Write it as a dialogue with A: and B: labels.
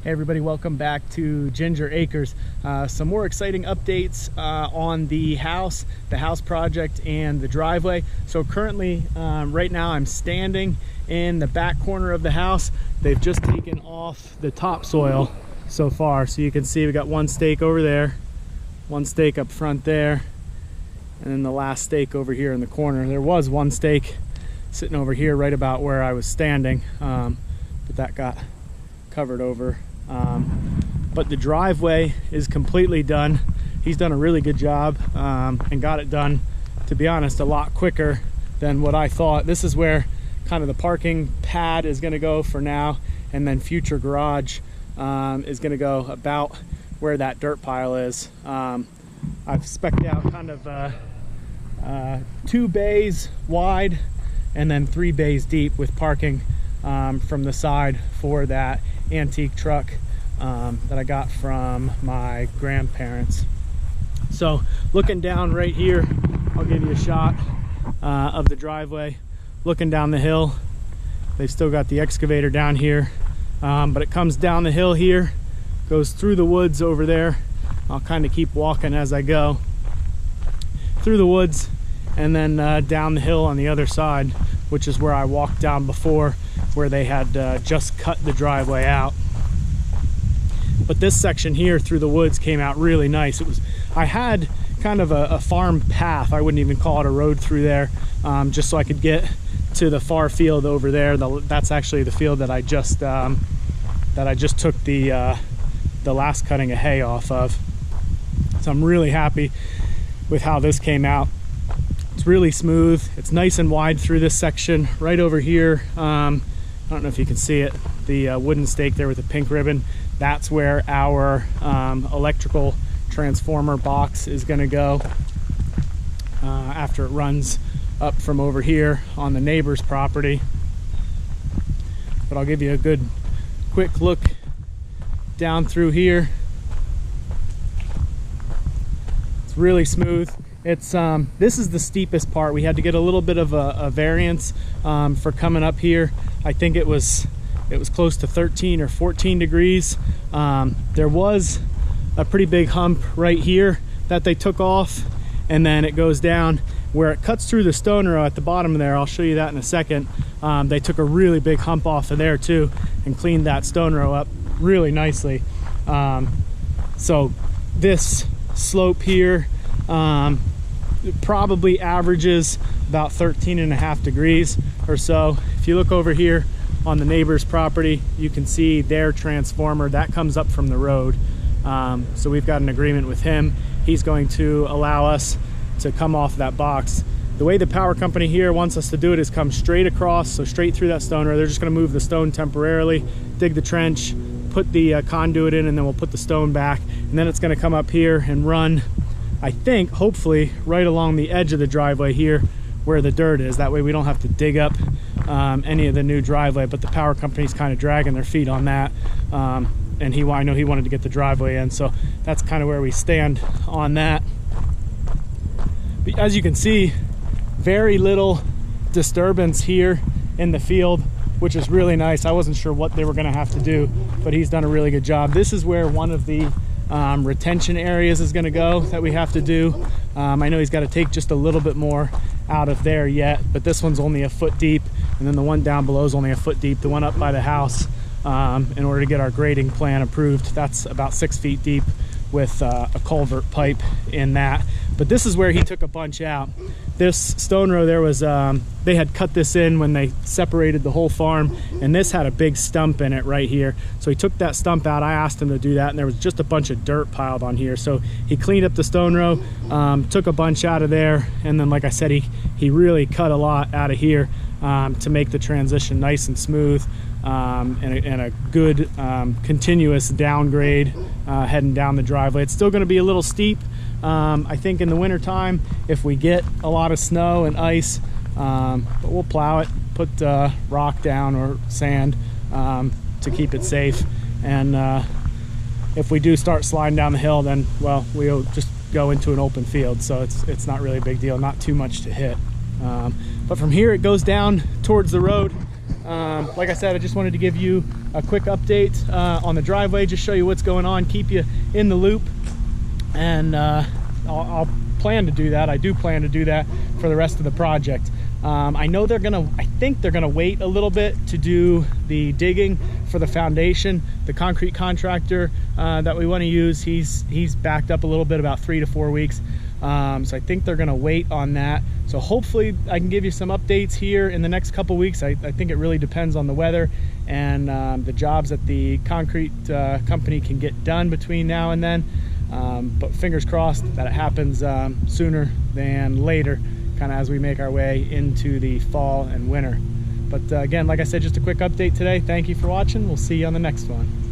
A: Hey everybody, welcome back to Ginger Acres. Some more exciting updates on the house project and the driveway. So currently, right now I'm standing in the back corner of the house. They've just taken off the topsoil so far. So you can see we got one stake over there, one stake up front there, and then the last stake over here in the corner. There was one stake sitting over here right about where I was standing, but that got covered over. But the driveway is completely done. He's done a really good job and got it done, to be honest, a lot quicker than what I thought. This is where kind of the parking pad is going to go for now, and then future garage is going to go about where that dirt pile is. I've spec'd out kind of 2 bays wide and then 3 bays deep with parking from the side for that antique truck that I got from my grandparents. So looking down right here, I'll give you a shot of the driveway. Looking down the hill, they've still got the excavator down here, but it comes down the hill here, goes through the woods over there. I'll kind of keep walking as I go through the woods, and then down the hill on the other side, which is where I walked down before, where they had just cut the driveway out. But this section here through the woods came out really nice. I had kind of a farm path, I wouldn't even call it a road through there, just so I could get to the far field over there. That's actually the field that I just took the last cutting of hay off of. So I'm really happy with how this came out. It's really smooth. It's nice and wide through this section. Right over here, I don't know if you can see it, the wooden stake there with the pink ribbon. That's where our electrical transformer box is going to go after it runs up from over here on the neighbor's property. But I'll give you a good quick look down through here. It's really smooth. It's this is the steepest part. We had to get a little bit of a variance for coming up here. I think it was close to 13 or 14 degrees. There was a pretty big hump right here that they took off, and then it goes down where it cuts through the stone row at the bottom there. I'll show you that in a second. They took a really big hump off of there too and cleaned that stone row up really nicely. So this slope here probably averages about 13.5 degrees or so. If you look over here on the neighbor's property, you can see their transformer that comes up from the road. So we've got an agreement with him. He's going to allow us to come off that box. The way the power company here wants us to do it is come straight across, so straight through that stone row. They're just going to move the stone temporarily, dig the trench, put the conduit in, and then we'll put the stone back, and then it's going to come up here and run, I think, hopefully right along the edge of the driveway here where the dirt is. That way we don't have to dig up any of the new driveway, but the power company's kind of dragging their feet on that. And I know he wanted to get the driveway in, so that's kind of where we stand on that. But as you can see, very little disturbance here in the field, which is really nice. I wasn't sure what they were going to have to do, but he's done a really good job. This is where one of the retention areas is going to go that we have to do. I know he's got to take just a little bit more out of there yet, but this one's only a foot deep, and then the one down below is only a foot deep. The one up by the house, in order to get our grading plan approved, that's about 6 feet deep with a culvert pipe in that. But this is where he took a bunch out. This stone row there was, they had cut this in when they separated the whole farm, and this had a big stump in it right here. So he took that stump out. I asked him to do that, and there was just a bunch of dirt piled on here. So he cleaned up the stone row, took a bunch out of there, and then, like I said, he really cut a lot out of here to make the transition nice and smooth, and a good continuous downgrade heading down the driveway. It's still going to be a little steep. I think in the winter time, if we get a lot of snow and ice, but we'll plow it, put rock down or sand to keep it safe. And if we do start sliding down the hill, then, well, we'll just go into an open field, so it's not really a big deal, not too much to hit. But from here it goes down towards the road. Like I said, I just wanted to give you a quick update on the driveway, just show you what's going on, keep you in the loop, and I'll plan to do that. I do plan to do that for the rest of the project. I know I think they're gonna wait a little bit to do the digging for the foundation. The concrete contractor that we want to use, he's backed up a little bit, about 3 to 4 weeks. So I think they're gonna wait on that. So hopefully I can give you some updates here in the next couple weeks. I think it really depends on the weather and the jobs that the concrete company can get done between now and then. But fingers crossed that it happens sooner than later, kind of as we make our way into the fall and winter. But again, like I said, just a quick update today. Thank you for watching. We'll see you on the next one.